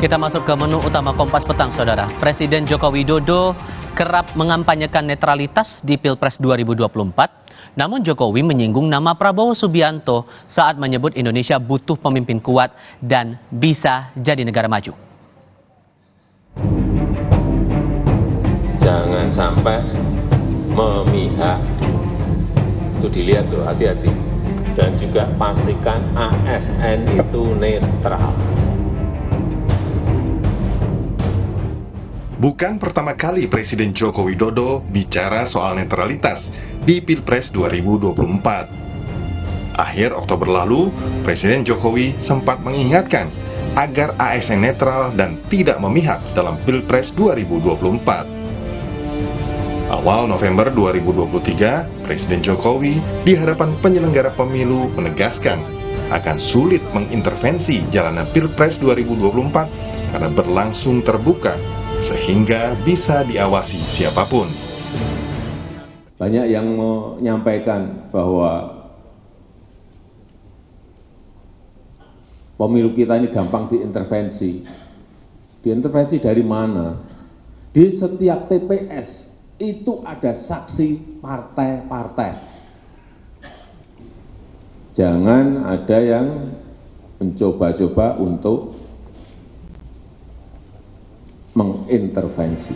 Kita masuk ke menu utama Kompas Petang, Saudara. Presiden Joko Widodo kerap mengampanyekan netralitas di Pilpres 2024. Namun Jokowi menyinggung nama Prabowo Subianto saat menyebut Indonesia butuh pemimpin kuat dan bisa jadi negara maju. Jangan sampai memihak. Itu dilihat loh, hati-hati. Dan juga pastikan ASN itu netral. Bukan pertama kali Presiden Joko Widodo bicara soal netralitas di Pilpres 2024. Akhir Oktober lalu, Presiden Jokowi sempat mengingatkan agar ASN netral dan tidak memihak dalam Pilpres 2024. Awal November 2023, Presiden Jokowi di hadapan penyelenggara pemilu menegaskan akan sulit mengintervensi jalanan Pilpres 2024 karena berlangsung terbuka sehingga bisa diawasi siapapun. Banyak yang menyampaikan bahwa pemilu kita ini gampang diintervensi. Diintervensi dari mana? Di setiap TPS itu ada saksi partai-partai. Jangan ada yang mencoba-coba untuk mengintervensi.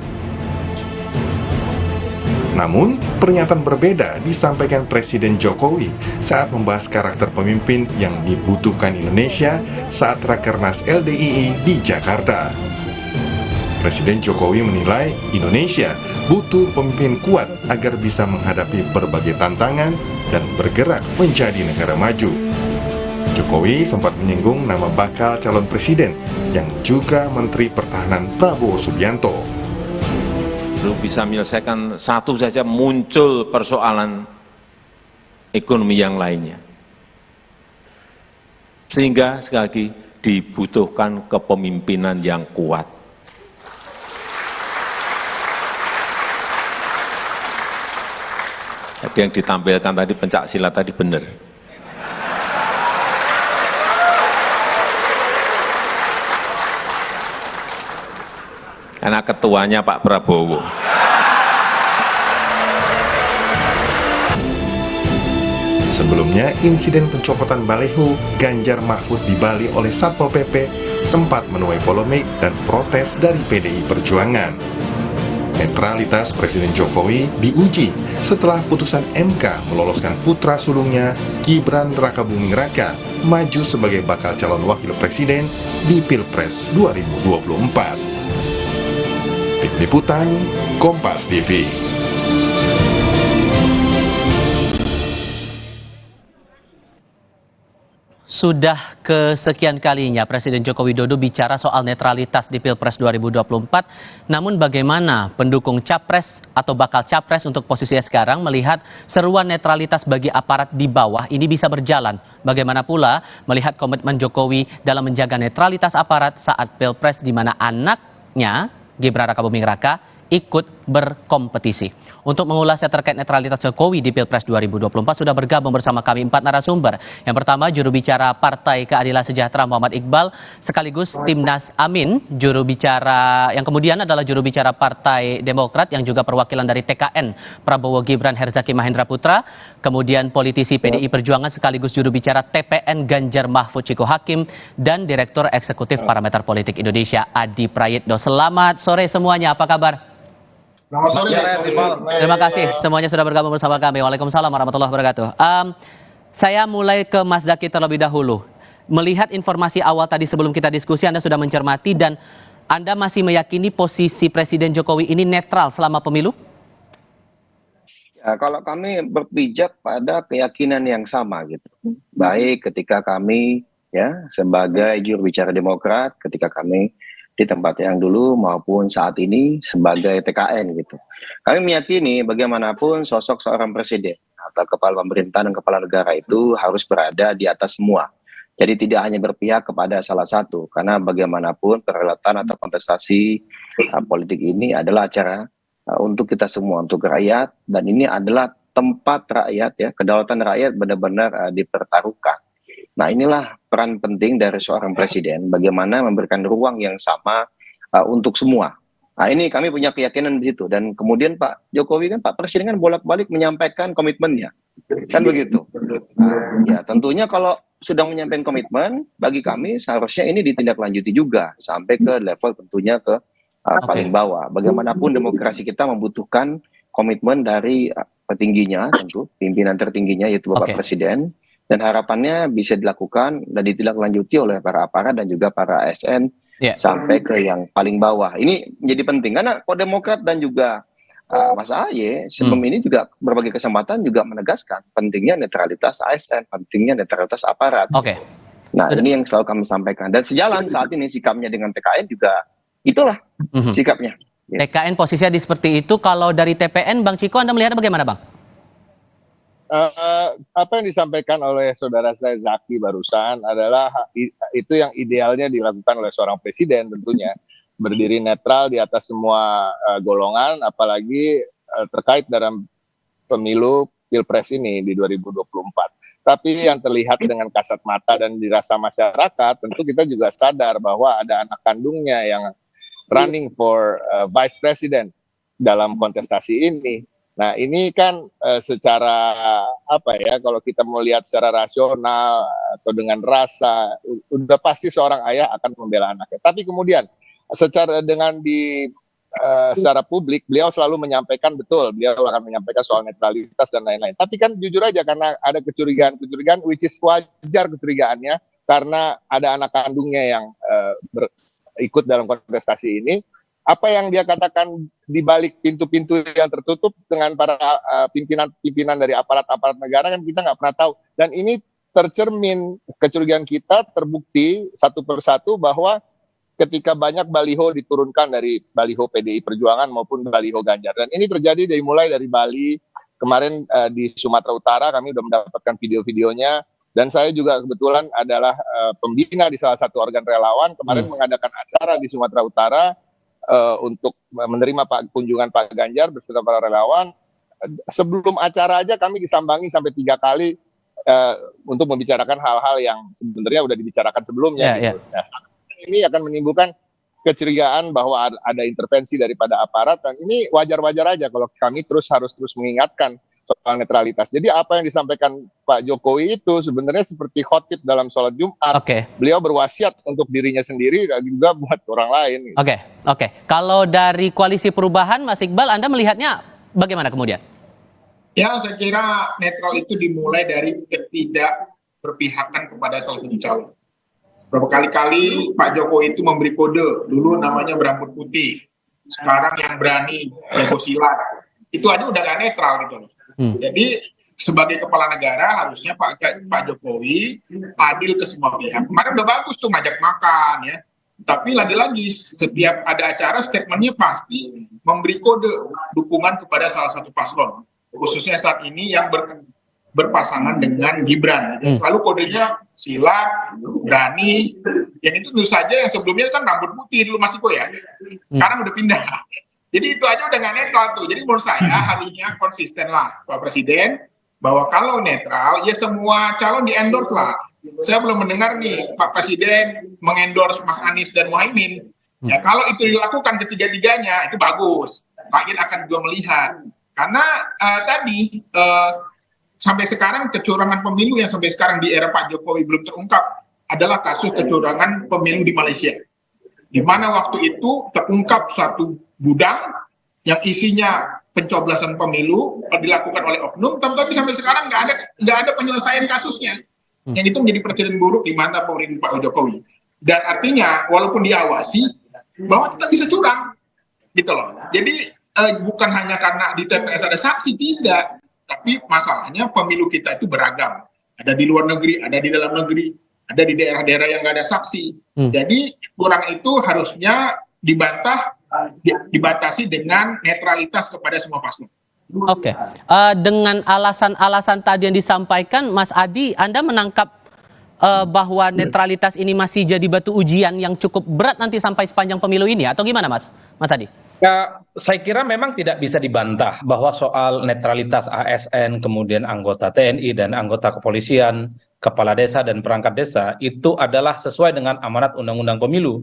Namun, pernyataan berbeda disampaikan Presiden Jokowi saat membahas karakter pemimpin yang dibutuhkan Indonesia saat Rakernas LDII di Jakarta. Presiden Jokowi menilai Indonesia butuh pemimpin kuat agar bisa menghadapi berbagai tantangan dan bergerak menjadi negara maju. Jokowi sempat menyinggung nama bakal calon presiden yang juga Menteri Pertahanan Prabowo Subianto. Belum bisa menyelesaikan satu saja muncul persoalan ekonomi yang lainnya. Sehingga sekali lagi dibutuhkan kepemimpinan yang kuat. Jadi yang ditampilkan tadi pencak silat tadi benar. Karena ketuanya Pak Prabowo. Sebelumnya, insiden pencopotan baliho Ganjar Mahfud di Bali oleh Satpol PP sempat menuai polemik dan protes dari PDI Perjuangan. Netralitas Presiden Jokowi diuji setelah putusan MK meloloskan putra sulungnya Gibran Rakabuming Raka maju sebagai bakal calon wakil presiden di Pilpres 2024. Tim Liputan Kompas TV. Sudah kesekian kalinya Presiden Joko Widodo bicara soal netralitas di Pilpres 2024. Namun bagaimana pendukung capres atau bakal capres untuk posisinya sekarang melihat seruan netralitas bagi aparat di bawah ini bisa berjalan? Bagaimana pula melihat komitmen Jokowi dalam menjaga netralitas aparat saat Pilpres di mana anaknya Gibran Rakabuming Raka ikut berkompetisi. Untuk mengulasnya terkait netralitas Jokowi di Pilpres 2024 sudah bergabung bersama kami 4 narasumber. Yang pertama juru bicara Partai Keadilan Sejahtera Muhammad Iqbal, sekaligus Timnas Amin, juru bicara yang kemudian adalah juru bicara Partai Demokrat yang juga perwakilan dari TKN Prabowo Gibran Herzaki Mahendra Putra, kemudian politisi PDI Perjuangan sekaligus juru bicara TPN Ganjar Mahfud Ciko Hakim dan Direktur Eksekutif Parameter Politik Indonesia Adi Prayitno. Selamat sore semuanya, apa kabar? Selamat sore. Terima kasih semuanya sudah bergabung bersama kami. Waalaikumsalam warahmatullahi wabarakatuh. Saya mulai ke Mas Zaky terlebih dahulu. Melihat informasi awal tadi sebelum kita diskusi, Anda sudah mencermati dan Anda masih meyakini posisi Presiden Jokowi ini netral selama pemilu? Ya, kalau kami berpijak pada keyakinan yang sama gitu. Baik ketika kami ya sebagai juru bicara Demokrat, ketika kami di tempat yang dulu maupun saat ini sebagai TKN gitu. Kami meyakini bagaimanapun sosok seorang presiden atau kepala pemerintahan dan kepala negara itu harus berada di atas semua. Jadi tidak hanya berpihak kepada salah satu, karena bagaimanapun perhelatan atau kontestasi politik ini adalah acara untuk kita semua, untuk rakyat, dan ini adalah tempat rakyat ya, kedaulatan rakyat benar-benar dipertaruhkan. Nah, inilah peran penting dari seorang presiden, bagaimana memberikan ruang yang sama untuk semua. Nah, ini kami punya keyakinan di situ. Dan kemudian Pak Jokowi kan, Pak Presiden kan bolak-balik menyampaikan komitmennya. Kan begitu. Nah, ya tentunya kalau sudah menyampaikan komitmen, bagi kami seharusnya ini ditindaklanjuti juga sampai ke level tentunya ke paling bawah. Bagaimanapun demokrasi kita membutuhkan komitmen dari petingginya, tentu pimpinan tertingginya yaitu Bapak Presiden, dan harapannya bisa dilakukan dan ditindaklanjuti oleh para aparat dan juga para ASN sampai ke yang paling bawah. Ini menjadi penting karena kok Demokrat dan juga Mas Ahaye sebelum ini juga berbagai kesempatan juga menegaskan pentingnya netralitas ASN, pentingnya netralitas aparat. Nah, ini yang selalu kami sampaikan. Dan sejalan saat ini sikapnya dengan TKN juga itulah sikapnya. TKN posisinya seperti itu. Kalau dari TPN, Bang Ciko, Anda melihatnya bagaimana, Bang? Apa yang disampaikan oleh saudara saya Zaki barusan adalah itu yang idealnya dilakukan oleh seorang presiden tentunya, berdiri netral di atas semua golongan, apalagi terkait dalam pemilu Pilpres ini di 2024. Tapi yang terlihat dengan kasat mata dan dirasa masyarakat, tentu kita juga sadar bahwa ada anak kandungnya yang running for vice president dalam kontestasi ini. Nah, ini kan secara kalau kita mau lihat secara rasional atau dengan rasa, udah pasti seorang ayah akan membela anaknya. Tapi kemudian secara publik beliau selalu menyampaikan, betul, beliau akan menyampaikan soal netralitas dan lain-lain. Tapi kan jujur aja karena ada kecurigaan which is wajar kecurigaannya karena ada anak kandungnya yang ikut dalam kontestasi ini. Apa yang dia katakan di balik pintu-pintu yang tertutup dengan para pimpinan dari aparat-aparat negara kan kita nggak pernah tahu. Dan ini tercermin, kecurigaan kita terbukti satu persatu bahwa ketika banyak baliho diturunkan dari baliho PDI Perjuangan maupun baliho Ganjar. Dan ini terjadi mulai dari Bali, kemarin di Sumatera Utara kami sudah mendapatkan video-videonya. Dan saya juga kebetulan adalah pembina di salah satu organ relawan, kemarin mengadakan acara di Sumatera Utara untuk menerima kunjungan Pak Ganjar beserta para relawan. Sebelum acara aja kami disambangi sampai 3 kali untuk membicarakan hal-hal yang sebenarnya udah dibicarakan sebelumnya. Ini akan menimbulkan kecurigaan bahwa ada intervensi daripada aparat, dan ini wajar-wajar aja kalau kami harus terus mengingatkan soal netralitas. Jadi apa yang disampaikan Pak Jokowi itu sebenarnya seperti khotib dalam sholat Jumat. Beliau berwasiat untuk dirinya sendiri dan juga buat orang lain. Kalau dari Koalisi Perubahan, Mas Iqbal, Anda melihatnya bagaimana kemudian? Ya, saya kira netral itu dimulai dari ketidak berpihakan kepada salah satu calon. Berapa kali-kali Pak Jokowi itu memberi kode, dulu namanya berambut putih, sekarang yang berani jago silat. Itu aja udah gak netral gitu loh. Jadi sebagai kepala negara harusnya Pak Jokowi adil ke semua pihak. Kemarin udah bagus tuh ngajak makan ya. Tapi lagi-lagi setiap ada acara statementnya pasti memberi kode dukungan kepada salah satu paslon. Khususnya saat ini yang berpasangan dengan Gibran. Selalu kodenya silat, berani. Yang itu tentu saja yang sebelumnya kan rambut putih dulu Mas Iko ya. Sekarang udah pindah. Jadi itu aja udah nggak netral tuh. Jadi menurut saya harusnya konsisten lah Pak Presiden bahwa kalau netral ya semua calon di-endorse lah. Saya belum mendengar nih Pak Presiden mengendorse Mas Anies dan Muhaimin. Ya kalau itu dilakukan ketiga-tiganya itu bagus. Rakyat akan juga melihat. Karena tadi sampai sekarang kecurangan pemilu yang sampai sekarang di era Pak Jokowi belum terungkap adalah kasus kecurangan pemilu di Malaysia. Di mana waktu itu terungkap satu gudang yang isinya pencoblosan pemilu dilakukan oleh oknum, tapi sampai sekarang nggak ada penyelesaian kasusnya. Yang itu menjadi presiden buruk di mata pemerintah Pak Jokowi. Dan artinya walaupun diawasi bahwa kita bisa curang, gitu loh. Jadi bukan hanya karena di TPS ada saksi, tidak. Tapi masalahnya pemilu kita itu beragam. Ada di luar negeri, ada di dalam negeri, ada di daerah-daerah yang nggak ada saksi. Jadi kurang itu harusnya dibatasi dengan netralitas kepada semua paslon. Dengan alasan-alasan tadi yang disampaikan, Mas Adi, Anda menangkap bahwa netralitas ini masih jadi batu ujian yang cukup berat nanti sampai sepanjang pemilu ini, atau gimana Mas Adi? Ya, saya kira memang tidak bisa dibantah bahwa soal netralitas ASN, kemudian anggota TNI dan anggota kepolisian kepala desa dan perangkat desa itu adalah sesuai dengan amanat Undang-Undang Pemilu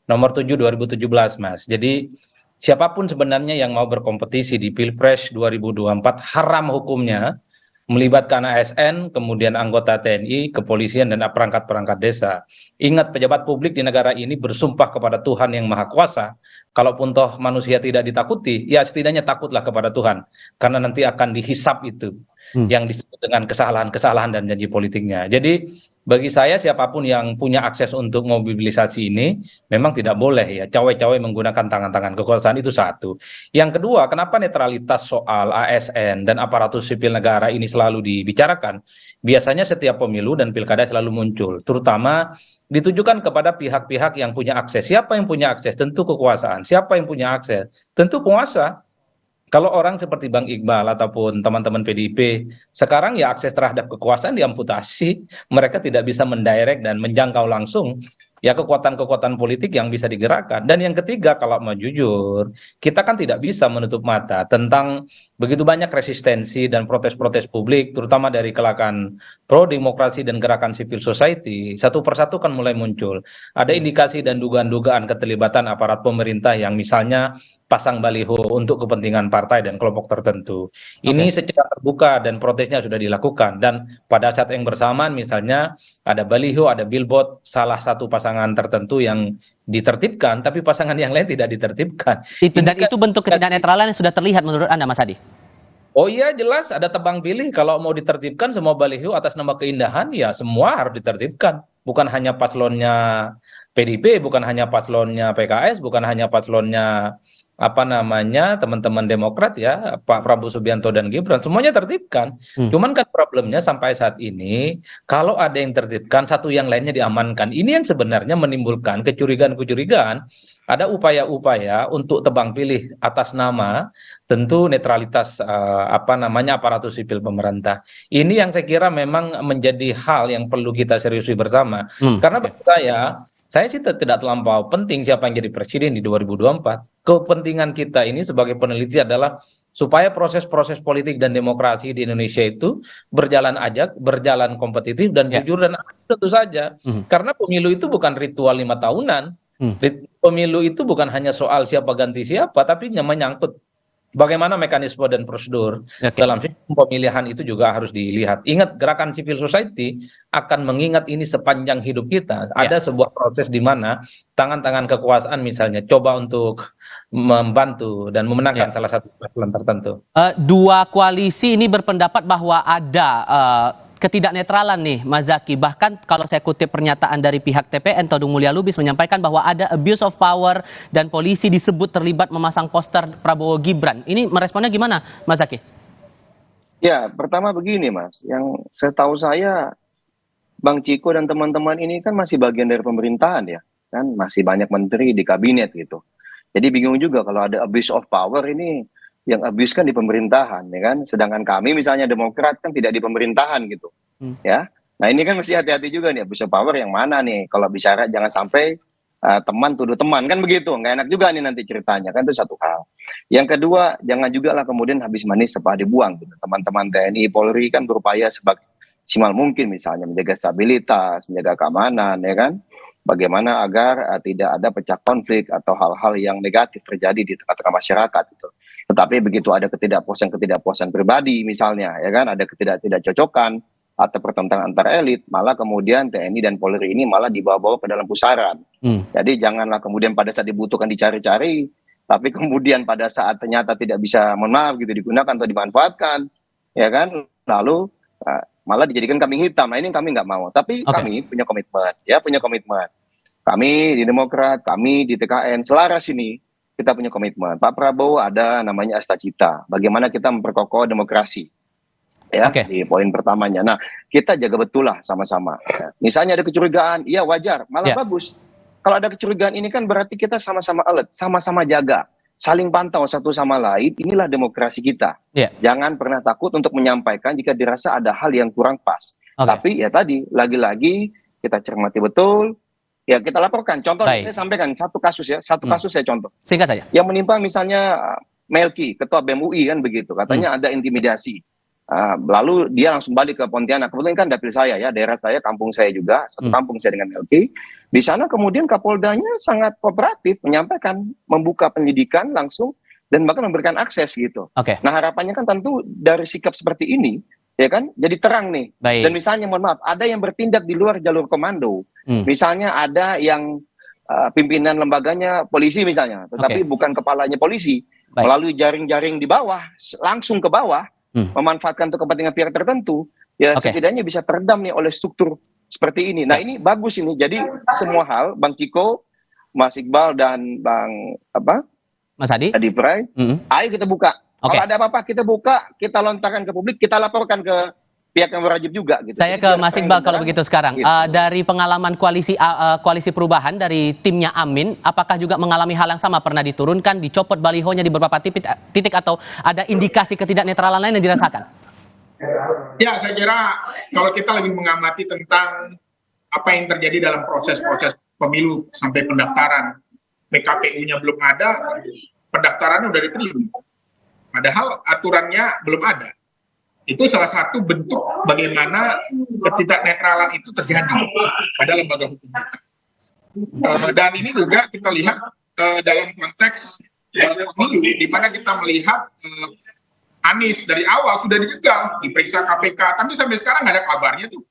nomor 7 2017, Mas. Jadi siapapun sebenarnya yang mau berkompetisi di Pilpres 2024 haram hukumnya melibatkan ASN, kemudian anggota TNI, kepolisian, dan perangkat-perangkat desa. Ingat, pejabat publik di negara ini bersumpah kepada Tuhan yang Maha Kuasa. Kalaupun toh manusia tidak ditakuti, ya setidaknya takutlah kepada Tuhan. Karena nanti akan dihisap itu, yang disebut dengan kesalahan-kesalahan dan janji politiknya. Jadi, bagi saya siapapun yang punya akses untuk mobilisasi ini memang tidak boleh ya cawe-cawe menggunakan tangan-tangan kekuasaan, itu satu. Yang kedua, kenapa netralitas soal ASN dan aparatur sipil negara ini selalu dibicarakan? Biasanya setiap pemilu dan pilkada selalu muncul, terutama ditujukan kepada pihak-pihak yang punya akses. Siapa yang punya akses? Tentu kekuasaan. Siapa yang punya akses? Tentu penguasa. Kalau orang seperti Bang Iqbal ataupun teman-teman PDIP, sekarang ya akses terhadap kekuasaan diamputasi, mereka tidak bisa mendirect dan menjangkau langsung ya kekuatan-kekuatan politik yang bisa digerakkan. Dan yang ketiga, kalau mau jujur, kita kan tidak bisa menutup mata tentang begitu banyak resistensi dan protes-protes publik, terutama dari kalangan pro-demokrasi dan gerakan civil society, satu persatu kan mulai muncul. Ada indikasi dan dugaan-dugaan keterlibatan aparat pemerintah yang misalnya pasang baliho untuk kepentingan partai dan kelompok tertentu. Ini secara terbuka dan protesnya sudah dilakukan. Dan pada saat yang bersamaan misalnya ada baliho, ada billboard, salah satu pasangan tertentu yang ditertibkan, tapi pasangan yang lain tidak ditertibkan. Itu bentuk ketidaknetralan yang sudah terlihat menurut Anda, Mas Adi? Oh iya, jelas ada tebang pilih. Kalau mau ditertibkan semua baliho atas nama keindahan, ya semua harus ditertibkan. Bukan hanya paslonnya PDIP, bukan hanya paslonnya PKS, bukan hanya paslonnya teman-teman Demokrat ya, Pak Prabowo Subianto dan Gibran, semuanya tertibkan. Cuman kan problemnya sampai saat ini, kalau ada yang tertibkan, satu yang lainnya diamankan. Ini yang sebenarnya menimbulkan kecurigaan-kecurigaan. Ada upaya-upaya untuk tebang pilih atas nama tentu netralitas aparatur sipil pemerintah. Ini yang saya kira memang menjadi hal yang perlu kita seriusi bersama. Karena bagi saya sih tidak terlampau penting siapa yang jadi presiden di 2024. Kepentingan kita ini sebagai peneliti adalah supaya proses-proses politik dan demokrasi di Indonesia itu berjalan ajak, berjalan kompetitif dan jujur dan adil tentu saja. Karena pemilu itu bukan ritual 5 tahunan. Pemilu itu bukan hanya soal siapa ganti siapa, tapi menyangkut bagaimana mekanisme dan prosedur dalam sistem pemilihan itu juga harus dilihat. Ingat, gerakan civil society akan mengingat ini sepanjang hidup kita. Ada sebuah proses di mana tangan-tangan kekuasaan misalnya coba untuk membantu dan memenangkan salah satu paslon tertentu. Dua koalisi ini berpendapat bahwa ada ketidaknetralan nih, Mas Zaky. Bahkan kalau saya kutip pernyataan dari pihak TPN, Todung Mulya Lubis menyampaikan bahwa ada abuse of power dan polisi disebut terlibat memasang poster Prabowo Gibran. Ini meresponnya gimana, Mas Zaky? Ya, pertama begini Mas, yang setahu saya Bang Ciko dan teman-teman ini kan masih bagian dari pemerintahan ya, kan masih banyak menteri di kabinet gitu. Jadi bingung juga kalau ada abuse of power ini, yang abuse kan di pemerintahan ya kan, sedangkan kami misalnya Demokrat kan tidak di pemerintahan gitu. Ya. Nah, ini kan mesti hati-hati juga nih, abuse of power yang mana nih, kalau bicara jangan sampai teman tuduh teman kan begitu, nggak enak juga nih nanti ceritanya kan, itu satu hal. Yang kedua, jangan juga lah kemudian habis manis sepah dibuang gitu. Teman-teman TNI Polri kan berupaya semaksimal mungkin misalnya menjaga stabilitas, menjaga keamanan ya kan. Bagaimana agar tidak ada pecah konflik atau hal-hal yang negatif terjadi di tengah-tengah masyarakat gitu. Tetapi begitu ada ketidakpuasan pribadi misalnya ya kan, ada ketidakcocokan atau pertentangan antar elit, malah kemudian TNI dan Polri ini malah dibawa-bawa ke dalam pusaran. Jadi janganlah kemudian pada saat dibutuhkan dicari-cari, tapi kemudian pada saat ternyata tidak bisa, mohon maaf gitu, digunakan atau dimanfaatkan ya kan, lalu malah dijadikan kambing hitam. Nah, ini kami nggak mau. Tapi kami punya komitmen. Kami di Demokrat, kami di TKN, selaras ini kita punya komitmen. Pak Prabowo ada namanya Asta Cita. Bagaimana kita memperkokoh demokrasi. Ya, di poin pertamanya. Nah, kita jaga betul lah sama-sama. Ya. Misalnya ada kecurigaan, iya wajar, malah bagus. Kalau ada kecurigaan ini kan berarti kita sama-sama alert, sama-sama jaga. Saling pantau satu sama lain, inilah demokrasi kita. Jangan pernah takut untuk menyampaikan jika dirasa ada hal yang kurang pas. Tapi ya tadi, lagi-lagi kita cermati betul, ya kita laporkan. Contoh, saya sampaikan satu kasus saya contoh. Singkat saja. Yang menimpa misalnya Melki, Ketua BEM UI kan begitu, katanya ada intimidasi. Lalu dia langsung balik ke Pontianak. Kebetulan kan dapil saya ya, daerah saya, kampung saya juga, satu kampung saya dengan LK. Di sana kemudian Kapoldanya sangat kooperatif, menyampaikan, membuka penyidikan langsung, dan bahkan memberikan akses gitu. Oke. Nah harapannya kan tentu dari sikap seperti ini, ya kan, jadi terang nih. Baik. Dan misalnya, mohon maaf, ada yang bertindak di luar jalur komando. Misalnya ada yang pimpinan lembaganya polisi misalnya, tetapi bukan kepalanya polisi. Baik. Melalui jaring-jaring di bawah, langsung ke bawah, memanfaatkan untuk kepentingan pihak tertentu, ya setidaknya bisa teredam nih oleh struktur seperti ini. Nah ini bagus ini. Jadi semua hal, Bang Ciko, Mas Iqbal dan Bang Mas Adi? Adi Pray, ayo kita buka. Kalau ada apa-apa kita buka, kita lontarkan ke publik, kita laporkan ke pihak yang berwajib juga. Gitu. Saya ke Mas Iqbal kalau begitu sekarang. Gitu. Dari pengalaman koalisi perubahan dari timnya Amin, apakah juga mengalami hal yang sama? Pernah diturunkan, dicopot balihonya di beberapa titik atau ada indikasi ketidaknetralan lain yang dirasakan? Ya, saya kira kalau kita lebih mengamati tentang apa yang terjadi dalam proses-proses pemilu sampai pendaftaran, PKPU-nya belum ada, pendaftarannya sudah diterima. Padahal aturannya belum ada. Itu salah satu bentuk bagaimana ketidaknetralan itu terjadi pada lembaga hukum kita. Dan ini juga kita lihat dalam konteks pemilu, di mana kita melihat Anies dari awal sudah dijegal, diperiksa KPK, tapi sampai sekarang nggak ada kabarnya tuh.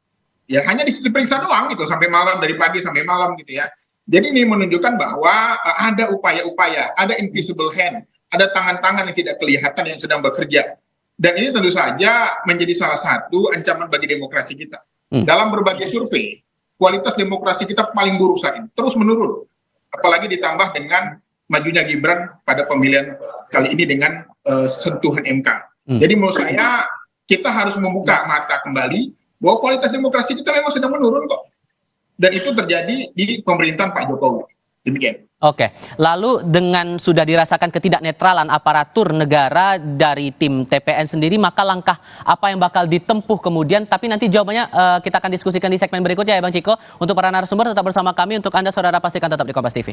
Ya hanya diperiksa doang gitu, sampai malam, dari pagi sampai malam gitu ya. Jadi ini menunjukkan bahwa ada upaya-upaya, ada invisible hand, ada tangan-tangan yang tidak kelihatan yang sedang bekerja. Dan ini tentu saja menjadi salah satu ancaman bagi demokrasi kita. Dalam berbagai survei, kualitas demokrasi kita paling buruk saat ini, terus menurun. Apalagi ditambah dengan majunya Gibran pada pemilihan kali ini dengan sentuhan MK. Jadi menurut saya, kita harus membuka mata kembali bahwa kualitas demokrasi kita memang sedang menurun kok. Dan itu terjadi di pemerintahan Pak Jokowi. Demikian. Oke, lalu dengan sudah dirasakan ketidaknetralan aparatur negara dari tim TPN sendiri, maka langkah apa yang bakal ditempuh kemudian? Tapi nanti jawabannya kita akan diskusikan di segmen berikutnya ya Bang Ciko. Untuk para narasumber tetap bersama kami, untuk Anda saudara pastikan tetap di Kompas TV.